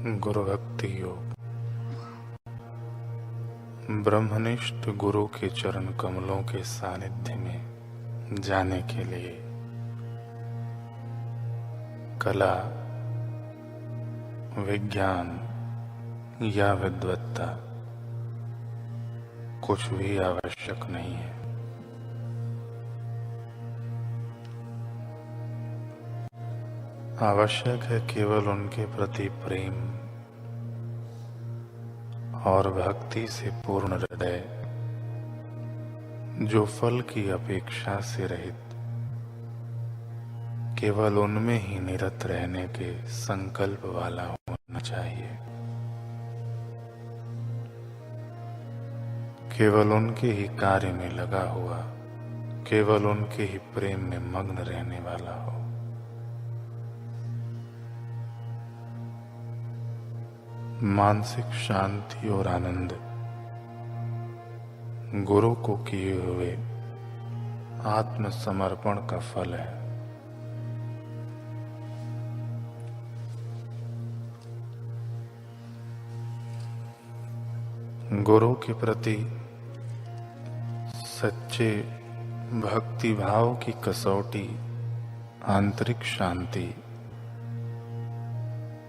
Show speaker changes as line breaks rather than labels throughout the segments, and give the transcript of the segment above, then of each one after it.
गुरु भक्ति योग। ब्रह्मनिष्ठ गुरु के चरण कमलों के सानिध्य में जाने के लिए कला, विज्ञान या विद्वत्ता कुछ भी आवश्यक नहीं है। आवश्यक है केवल उनके प्रति प्रेम और भक्ति से पूर्ण हृदय, जो फल की अपेक्षा से रहित केवल उनमें ही निरत रहने के संकल्प वाला होना चाहिए। केवल उनके ही कार्य में लगा हुआ, केवल उनके ही प्रेम में मग्न रहने वाला हो। मानसिक शांति और आनंद गुरु को किए हुए आत्मसमर्पण का फल है। गुरु के प्रति सच्चे भक्ति भाव की कसौटी आंतरिक शांति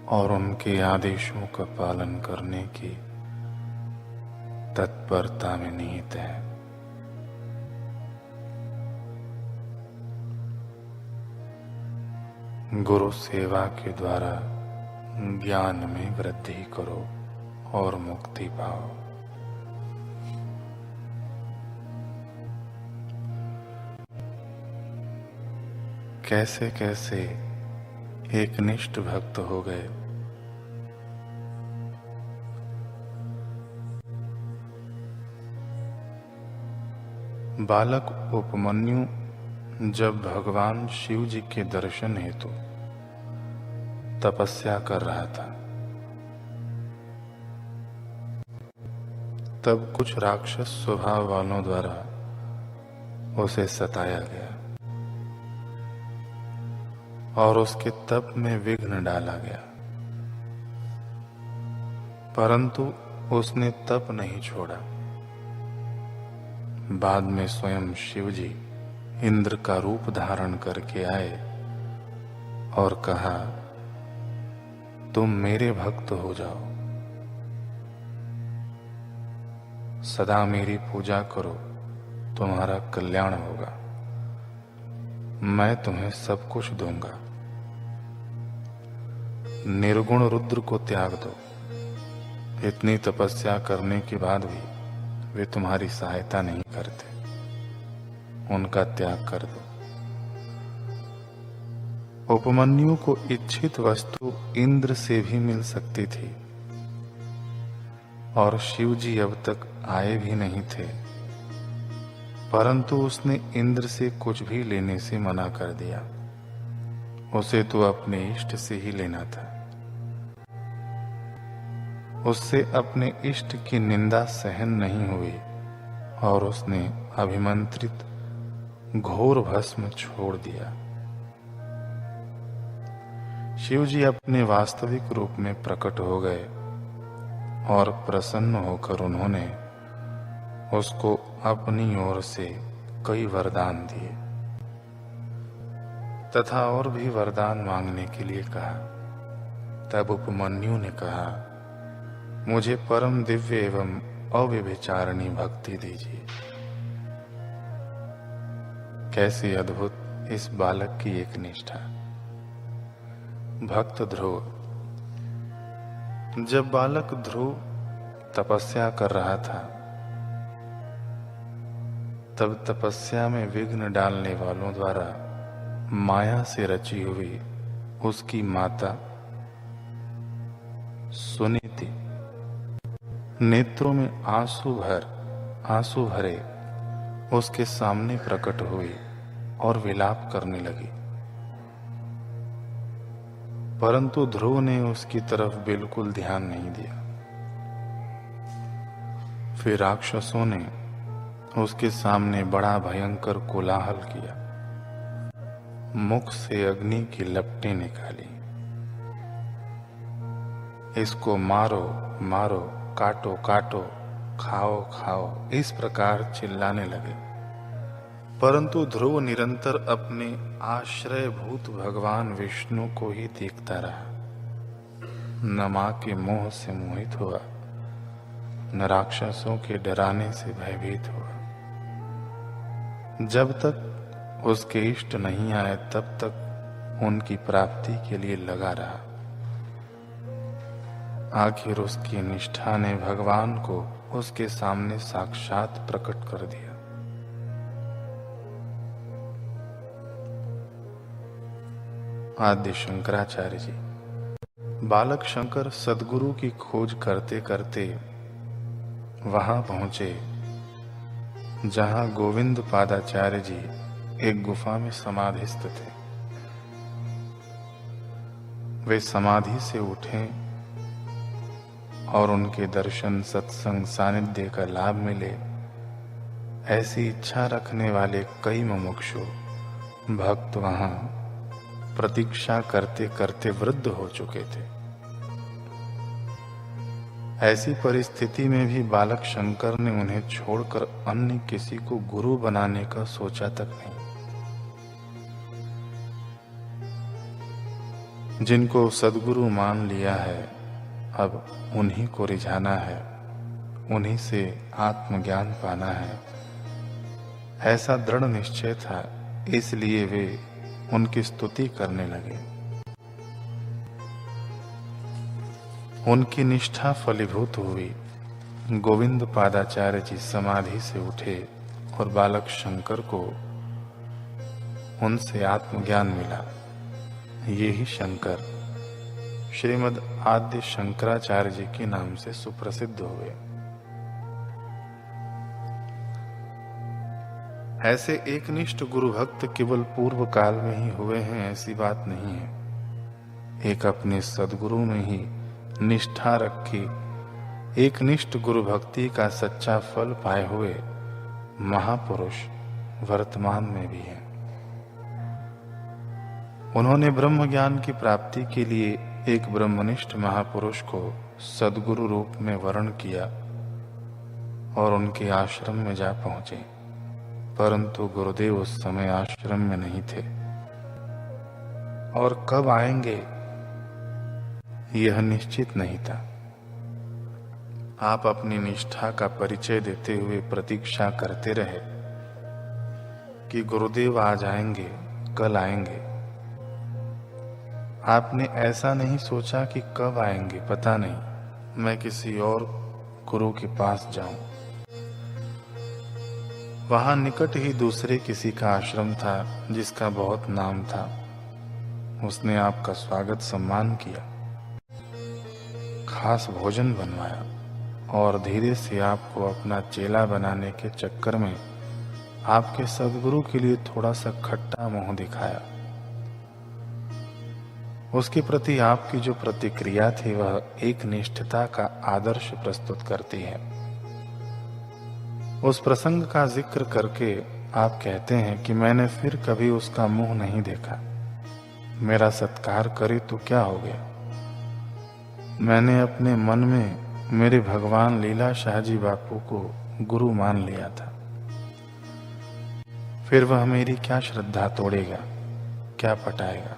और उनके आदेशों का पालन करने की तत्परता में निहित है। गुरु सेवा के द्वारा ज्ञान में वृद्धि करो और मुक्ति पाओ। कैसे कैसे एक निष्ठ भक्त हो गए। बालक उपमन्यु जब भगवान शिव जी के दर्शन हेतु तपस्या कर रहा था, तब कुछ राक्षस स्वभाव वालों द्वारा उसे सताया गया और उसके तप में विघ्न डाला गया, परंतु उसने तप नहीं छोड़ा। बाद में स्वयं शिव जी इंद्र का रूप धारण करके आए और कहा, तुम मेरे भक्त हो जाओ, सदा मेरी पूजा करो, तुम्हारा कल्याण होगा, मैं तुम्हें सब कुछ दूंगा। निर्गुण रुद्र को त्याग दो, इतनी तपस्या करने के बाद भी वे तुम्हारी सहायता नहीं करते, उनका त्याग कर दो। उपमन्यु को इच्छित वस्तु इंद्र से भी मिल सकती थी और शिव जी अब तक आए भी नहीं थे, परंतु उसने इंद्र से कुछ भी लेने से मना कर दिया। उसे तो अपने इष्ट से ही लेना था। उससे अपने इष्ट की निंदा सहन नहीं हुई और उसने अभिमंत्रित घोर भस्म छोड़ दिया। शिव जी अपने वास्तविक रूप में प्रकट हो गए और प्रसन्न होकर उन्होंने उसको अपनी ओर से कई वरदान दिए तथा और भी वरदान मांगने के लिए कहा। तब उपमन्यु ने कहा, मुझे परम दिव्य एवं अव्यभिचारिणी भक्ति दीजिए। कैसी अद्भुत इस बालक की एक निष्ठा। भक्त ध्रुव। जब बालक ध्रुव तपस्या कर रहा था, तब तपस्या में विघ्न डालने वालों द्वारा माया से रची हुई उसकी माता सुनीति नेत्रों में आंसू भरे उसके सामने प्रकट हुई और विलाप करने लगी, परंतु ध्रुव ने उसकी तरफ बिल्कुल ध्यान नहीं दिया। फिर राक्षसों ने उसके सामने बड़ा भयंकर कोलाहल किया, मुख से अग्नि की लपटें निकाली। इसको मारो मारो, काटो काटो, खाओ खाओ, इस प्रकार चिल्लाने लगे। परंतु ध्रुव निरंतर अपने आश्रयभूत भगवान विष्णु को ही देखता रहा। न मां के मोह से मोहित हुआ, न राक्षसों के डराने से भयभीत हुआ। जब तक उसके इष्ट नहीं आए तब तक उनकी प्राप्ति के लिए लगा रहा। आखिर उसकी निष्ठा ने भगवान को उसके सामने साक्षात प्रकट कर दिया। आद्य शंकराचार्य जी। बालक शंकर सद्गुरु की खोज करते करते वहां पहुंचे जहां गोविंद पादाचार्य जी एक गुफा में समाधिस्थ थे। वे समाधि से उठे और उनके दर्शन, सत्संग, सानिध्य का लाभ मिले, ऐसी इच्छा रखने वाले कई मुमुक्षु भक्त वहां प्रतीक्षा करते करते वृद्ध हो चुके थे। ऐसी परिस्थिति में भी बालक शंकर ने उन्हें छोड़कर अन्य किसी को गुरु बनाने का सोचा तक नहीं। जिनको सद्गुरु मान लिया है, अब उन्हीं को रिझाना है, उन्हीं से आत्मज्ञान पाना है, ऐसा दृढ़ निश्चय था। इसलिए वे उनकी स्तुति करने लगे। उनकी निष्ठा फलीभूत हुई। गोविंद पादाचार्य जी समाधि से उठे और बालक शंकर को उनसे आत्मज्ञान मिला। ये ही शंकर श्रीमद् आद्य शंकराचार्य जी के नाम से सुप्रसिद्ध हुए। ऐसे एकनिष्ठ गुरु भक्त केवल पूर्व काल में ही हुए हैं ऐसी बात नहीं है। एक अपने सद्गुरु में ही निष्ठा रखी एकनिष्ठ गुरु भक्ति का सच्चा फल पाए हुए महापुरुष वर्तमान में भी हैं। उन्होंने ब्रह्म ज्ञान की प्राप्ति के लिए एक ब्रह्मनिष्ठ महापुरुष को सद्गुरु रूप में वर्ण किया और उनके आश्रम में जा पहुंचे। परंतु गुरुदेव उस समय आश्रम में नहीं थे और कब आएंगे यह निश्चित नहीं था। आप अपनी निष्ठा का परिचय देते हुए प्रतीक्षा करते रहे कि गुरुदेव आज आएंगे, कल आएंगे। आपने ऐसा नहीं सोचा कि कब आएंगे पता नहीं, मैं किसी और गुरु के पास जाऊं। वहां निकट ही दूसरे किसी का आश्रम था जिसका बहुत नाम था। उसने आपका स्वागत सम्मान किया, खास भोजन बनवाया और धीरे से आपको अपना चेला बनाने के चक्कर में आपके सद्गुरु के लिए थोड़ा सा खट्टा मुंह दिखाया। उसके प्रति आपकी जो प्रतिक्रिया थी वह एक निष्ठता का आदर्श प्रस्तुत करती है। उस प्रसंग का जिक्र करके आप कहते हैं कि मैंने फिर कभी उसका मुंह नहीं देखा। मेरा सत्कार करे तो क्या हो गया। मैंने अपने मन में मेरे भगवान लीला शाहजी बापू को गुरु मान लिया था। फिर वह मेरी क्या श्रद्धा तोड़ेगा, क्या पटाएगा।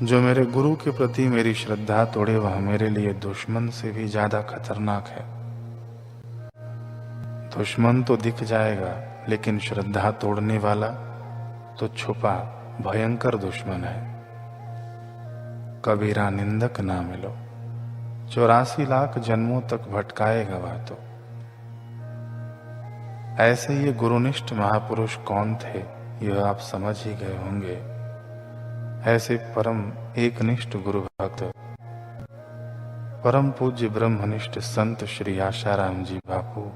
जो मेरे गुरु के प्रति मेरी श्रद्धा तोड़े वह मेरे लिए दुश्मन से भी ज्यादा खतरनाक है। दुश्मन तो दिख जाएगा लेकिन श्रद्धा तोड़ने वाला तो छुपा भयंकर दुश्मन है। कबीरा निंदक ना मिलो, 84 लाख जन्मों तक भटकाएगा वह तो। ऐसे ये गुरुनिष्ठ महापुरुष कौन थे यह आप समझ ही गए होंगे। ऐसे परम एकनिष्ठ गुरु भक्त परम पूज्य ब्रह्मनिष्ठ संत श्री आशाराम जी बापू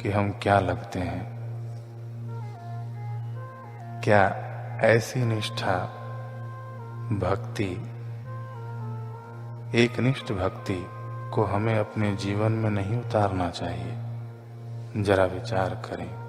कि हम क्या लगते हैं। क्या ऐसी निष्ठा भक्ति, एकनिष्ठ भक्ति को हमें अपने जीवन में नहीं उतारना चाहिए। जरा विचार करें।